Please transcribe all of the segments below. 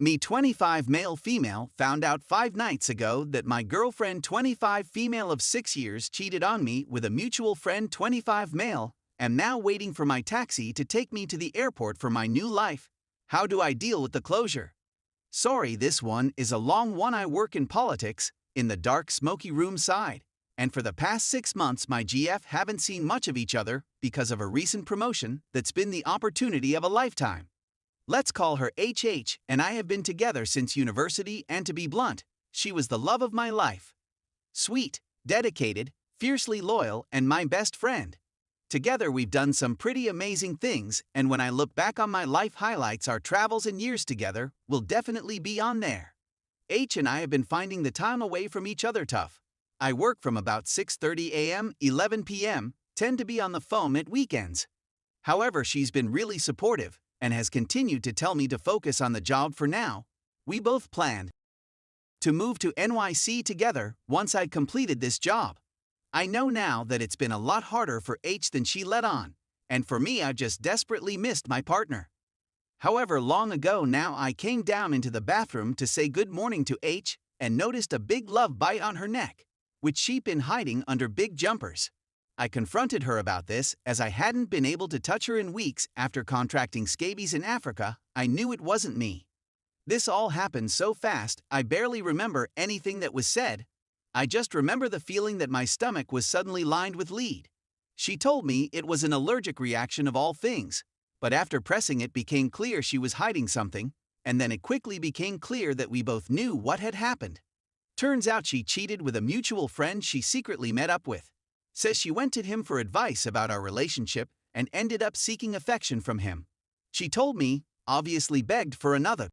Me 25 male female found out 5 nights ago that my girlfriend 25 female of 6 years cheated on me with a mutual friend 25 male. Am now waiting for my taxi to take me to the airport for my new life. How do I deal with the closure? Sorry, this one is a long one. I work in politics, in the dark smoky room side. And for the past 6 months my GF haven't seen much of each other because of a recent promotion that's been the opportunity of a lifetime. Let's call her HH, and I have been together since university, and to be blunt, she was the love of my life. Sweet, dedicated, fiercely loyal, and my best friend. Together we've done some pretty amazing things, and when I look back on my life highlights, our travels and years together will definitely be on there. H and I have been finding the time away from each other tough. I work from about 6:30 a.m., 11 p.m., tend to be on the phone at weekends. However, she's been really supportive and has continued to tell me to focus on the job for now. We both planned to move to NYC together once I'd completed this job. I know now that it's been a lot harder for H than she let on, and for me I've just desperately missed my partner. However, long ago now I came down into the bathroom to say good morning to H and noticed a big love bite on her neck, which she'd been hiding under big jumpers. I confronted her about this as I hadn't been able to touch her in weeks after contracting scabies in Africa. I knew it wasn't me. This all happened so fast I barely remember anything that was said. I just remember the feeling that my stomach was suddenly lined with lead. She told me it was an allergic reaction of all things, but after pressing it became clear she was hiding something, and then it quickly became clear that we both knew what had happened. Turns out she cheated with a mutual friend she secretly met up with. Says she went to him for advice about our relationship and ended up seeking affection from him. She told me, obviously begged for another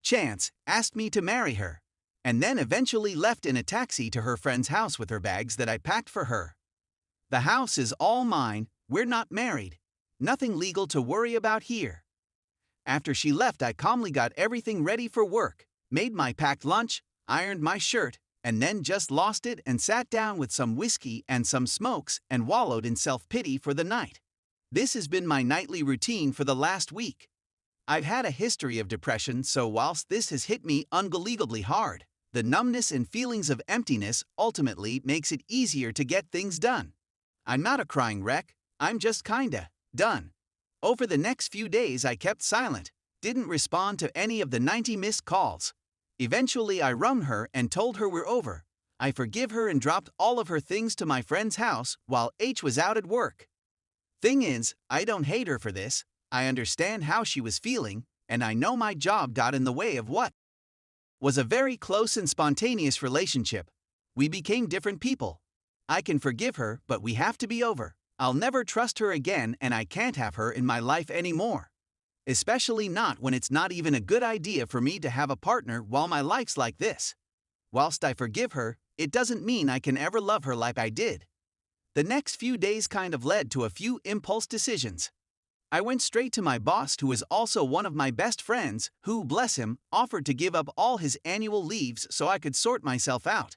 chance, asked me to marry her, and then eventually left in a taxi to her friend's house with her bags that I packed for her. The house is all mine, we're not married, nothing legal to worry about here. After she left I calmly got everything ready for work, made my packed lunch, ironed my shirt, and then just lost it and sat down with some whiskey and some smokes and wallowed in self-pity for the night. This has been my nightly routine for the last week. I've had a history of depression, so whilst this has hit me unbelievably hard, the numbness and feelings of emptiness ultimately makes it easier to get things done. I'm not a crying wreck, I'm just kinda done. Over the next few days I kept silent, didn't respond to any of the 90 missed calls. Eventually I rung her and told her we're over. I forgive her and dropped all of her things to my friend's house while H was out at work. Thing is, I don't hate her for this. I understand how she was feeling, and I know my job got in the way of what was a very close and spontaneous relationship. We became different people. I can forgive her, but we have to be over. I'll never trust her again, and I can't have her in my life anymore. Especially not when it's not even a good idea for me to have a partner while my life's like this. Whilst I forgive her, it doesn't mean I can ever love her like I did. The next few days kind of led to a few impulse decisions. I went straight to my boss, who is also one of my best friends, who, bless him, offered to give up all his annual leaves so I could sort myself out.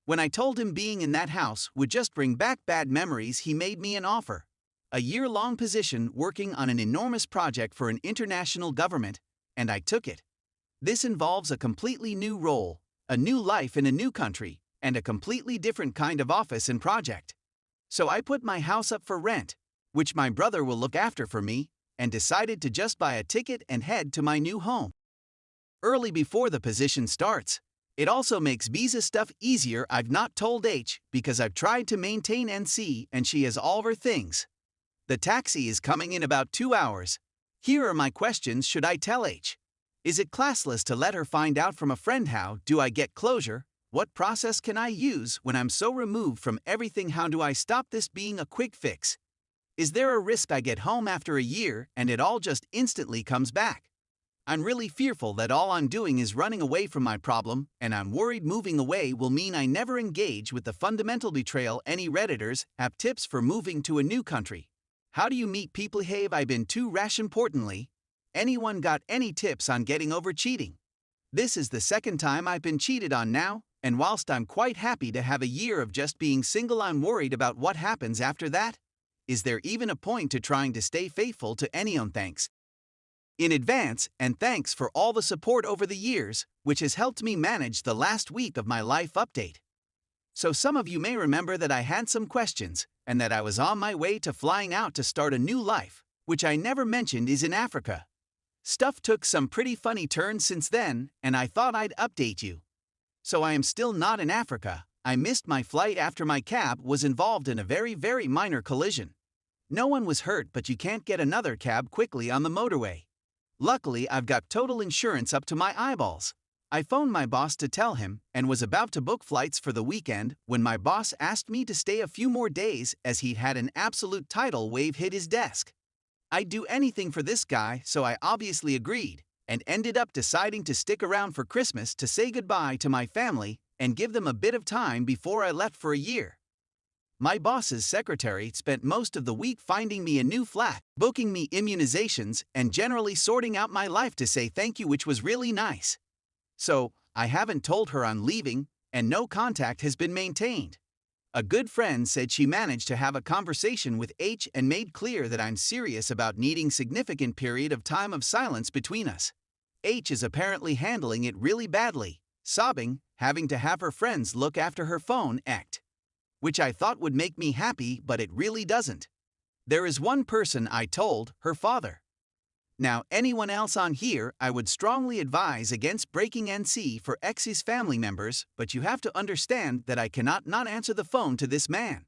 When I told him being in that house would just bring back bad memories, he made me an offer. A year-long position working on an enormous project for an international government, and I took it. This involves a completely new role, a new life in a new country, and a completely different kind of office and project. So I put my house up for rent, which my brother will look after for me, and decided to just buy a ticket and head to my new home early before the position starts. It also makes visa stuff easier. I've not told H because I've tried to maintain NC and she has all her things. The taxi is coming in about 2 hours. Here are my questions. Should I tell H? Is it classless to let her find out from a friend? How do I get closure? What process can I use when I'm so removed from everything? How do I stop this being a quick fix? Is there a risk I get home after a year and it all just instantly comes back? I'm really fearful that all I'm doing is running away from my problem, and I'm worried moving away will mean I never engage with the fundamental betrayal. Any Redditors have tips for moving to a new country? How do you meet people? Have I been too rash? Importantly, anyone got any tips on getting over cheating? This is the second time I've been cheated on now, and whilst I'm quite happy to have a year of just being single, I'm worried about what happens after that. Is there even a point to trying to stay faithful to anyone? Thanks. In advance, and thanks for all the support over the years, which has helped me manage the last week of my life update. So some of you may remember that I had some questions, and that I was on my way to flying out to start a new life, which I never mentioned is in Africa. Stuff took some pretty funny turns since then, and I thought I'd update you. So I am still not in Africa. I missed my flight after my cab was involved in a very minor collision. No one was hurt, but you can't get another cab quickly on the motorway. Luckily, I've got total insurance up to my eyeballs. I phoned my boss to tell him, and was about to book flights for the weekend when my boss asked me to stay a few more days as he'd had an absolute tidal wave hit his desk. I'd do anything for this guy, so I obviously agreed, and ended up deciding to stick around for Christmas to say goodbye to my family and give them a bit of time before I left for a year. My boss's secretary spent most of the week finding me a new flat, booking me immunizations, and generally sorting out my life to say thank you, which was really nice. So, I haven't told her I'm leaving, and no contact has been maintained. A good friend said she managed to have a conversation with H and made clear that I'm serious about needing significant period of time of silence between us. H is apparently handling it really badly, sobbing, having to have her friends look after her phone act. Which I thought would make me happy, but it really doesn't. There is one person I told, her father. Now, anyone else on here, I would strongly advise against breaking NC for X's family members, but you have to understand that I cannot not answer the phone to this man.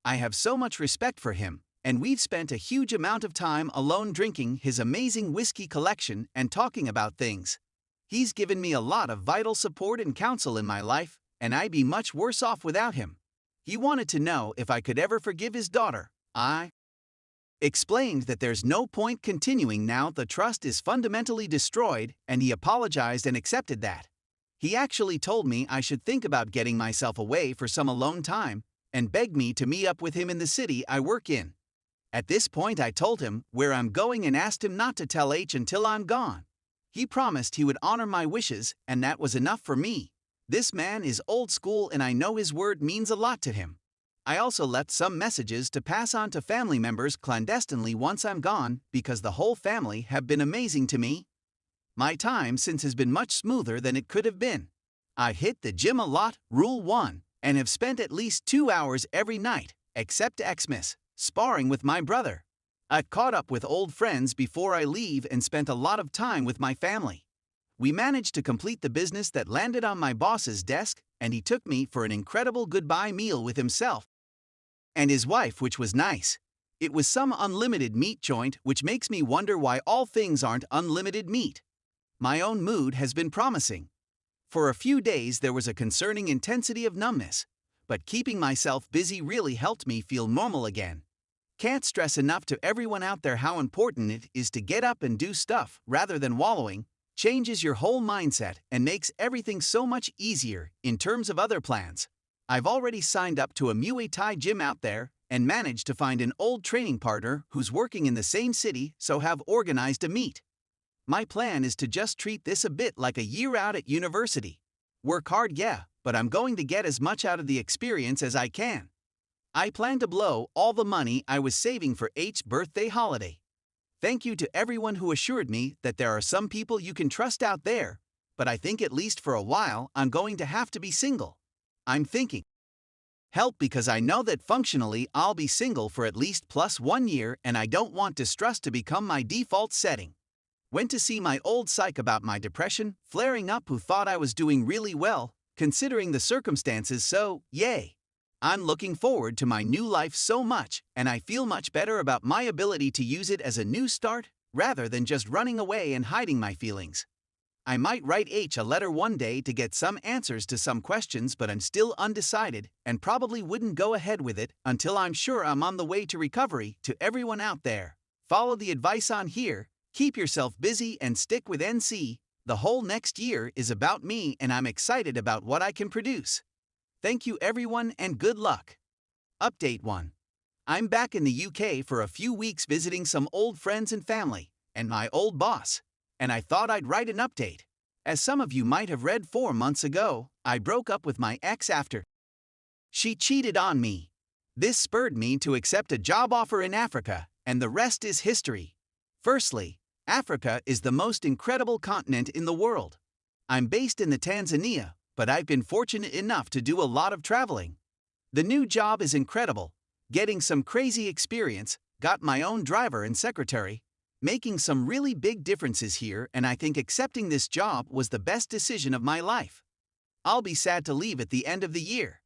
I have so much respect for him, and we've spent a huge amount of time alone drinking his amazing whiskey collection and talking about things. He's given me a lot of vital support and counsel in my life, and I'd be much worse off without him. He wanted to know if I could ever forgive his daughter. I explained that there's no point continuing now the trust is fundamentally destroyed, and he apologized and accepted that. He actually told me I should think about getting myself away for some alone time, and begged me to meet up with him in the city I work in. At this point I told him where I'm going and asked him not to tell H until I'm gone. He promised he would honor my wishes, and that was enough for me. This man is old school and I know his word means a lot to him. I also left some messages to pass on to family members clandestinely once I'm gone, because the whole family have been amazing to me. My time since has been much smoother than it could have been. I hit the gym a lot, rule 1, and have spent at least 2 hours every night, except Xmas, sparring with my brother. I've caught up with old friends before I leave and spent a lot of time with my family. We managed to complete the business that landed on my boss's desk, and he took me for an incredible goodbye meal with himself and his wife, which was nice. It was some unlimited meat joint, which makes me wonder why all things aren't unlimited meat. My own mood has been promising. For a few days there was a concerning intensity of numbness, but keeping myself busy really helped me feel normal again. Can't stress enough to everyone out there how important it is to get up and do stuff rather than wallowing. Changes your whole mindset and makes everything so much easier in terms of other plans. I've already signed up to a Muay Thai gym out there and managed to find an old training partner who's working in the same city, so have organized a meet. My plan is to just treat this a bit like a year out at university. Work hard, yeah, but I'm going to get as much out of the experience as I can. I plan to blow all the money I was saving for H's birthday holiday. Thank you to everyone who assured me that there are some people you can trust out there, but I think at least for a while I'm going to have to be single. I'm thinking help because I know that functionally I'll be single for at least plus 1 year, and I don't want distrust to become my default setting. Went to see my old psych about my depression flaring up, who thought I was doing really well, considering the circumstances, so yay. I'm looking forward to my new life so much, and I feel much better about my ability to use it as a new start, rather than just running away and hiding my feelings. I might write H a letter one day to get some answers to some questions, but I'm still undecided, and probably wouldn't go ahead with it until I'm sure I'm on the way to recovery. To everyone out there, follow the advice on here, keep yourself busy and stick with NC. The whole next year is about me, and I'm excited about what I can produce. Thank you everyone and good luck. Update 1. I'm back in the UK for a few weeks visiting some old friends and family, and my old boss, and I thought I'd write an update. As some of you might have read, 4 months ago, I broke up with my ex after she cheated on me. This spurred me to accept a job offer in Africa, and the rest is history. Firstly, Africa is the most incredible continent in the world. I'm based in the Tanzania, but I've been fortunate enough to do a lot of traveling. The new job is incredible, getting some crazy experience, got my own driver and secretary, making some really big differences here, and I think accepting this job was the best decision of my life. I'll be sad to leave at the end of the year.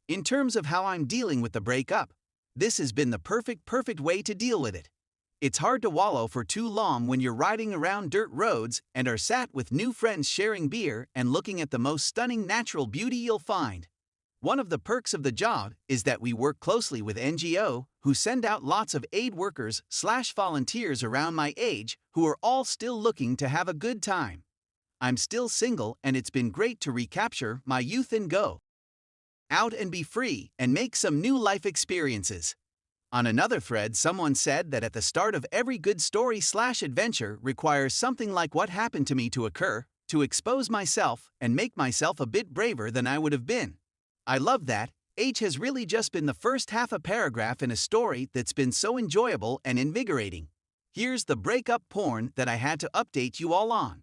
In terms of how I'm dealing with the breakup, this has been the perfect way to deal with it. It's hard to wallow for too long when you're riding around dirt roads and are sat with new friends sharing beer and looking at the most stunning natural beauty you'll find. One of the perks of the job is that we work closely with NGO, who send out lots of aid workers/volunteers around my age who are all still looking to have a good time. I'm still single, and it's been great to recapture my youth and go out and be free and make some new life experiences. On another thread, someone said that at the start of every good story/adventure requires something like what happened to me to occur, to expose myself and make myself a bit braver than I would have been. I love that. H has really just been the first half a paragraph in a story that's been so enjoyable and invigorating. Here's the breakup porn that I had to update you all on.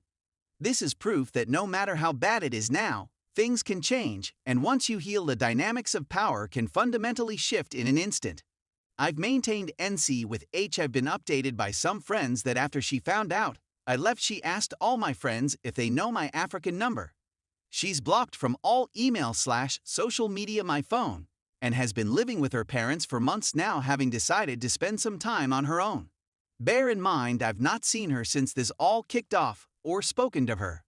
This is proof that no matter how bad it is now, things can change, and once you heal, the dynamics of power can fundamentally shift in an instant. I've maintained NC with H. I've been updated by some friends that after she found out I left, she asked all my friends if they know my African number. She's blocked from all email/social media my phone, and has been living with her parents for months now, having decided to spend some time on her own. Bear in mind, I've not seen her since this all kicked off or spoken to her.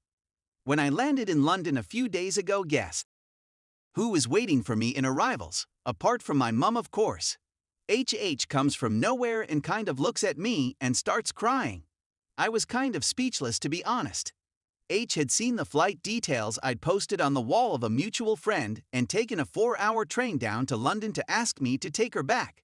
When I landed in London a few days ago, guess who was waiting for me in arrivals, apart from my mum, of course. HH comes from nowhere and kind of looks at me and starts crying. I was kind of speechless, to be honest. H had seen the flight details I'd posted on the wall of a mutual friend and taken a 4-hour train down to London to ask me to take her back.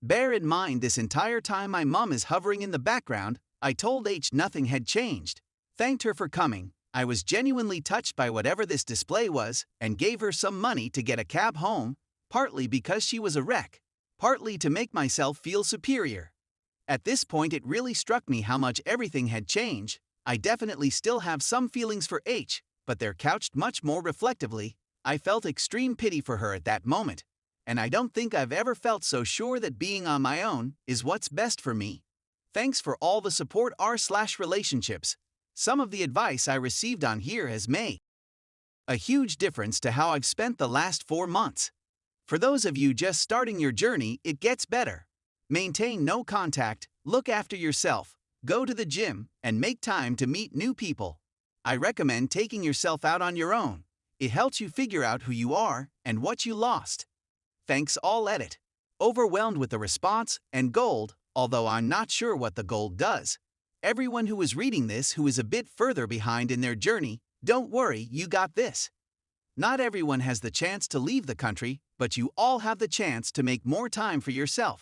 Bear in mind, this entire time my mum is hovering in the background. I told H nothing had changed, thanked her for coming. I was genuinely touched by whatever this display was and gave her some money to get a cab home, partly because she was a wreck, partly to make myself feel superior. At this point, it really struck me how much everything had changed. I definitely still have some feelings for H, but they're couched much more reflectively. I felt extreme pity for her at that moment, and I don't think I've ever felt so sure that being on my own is what's best for me. Thanks for all the support r/relationships. Some of the advice I received on here has made a huge difference to how I've spent the last 4 months. For those of you just starting your journey, it gets better. Maintain no contact, look after yourself, go to the gym, and make time to meet new people. I recommend taking yourself out on your own. It helps you figure out who you are and what you lost. Thanks all. Edit. Overwhelmed with the response and gold, although I'm not sure what the gold does. Everyone who is reading this who is a bit further behind in their journey, don't worry, you got this. Not everyone has the chance to leave the country, but you all have the chance to make more time for yourself.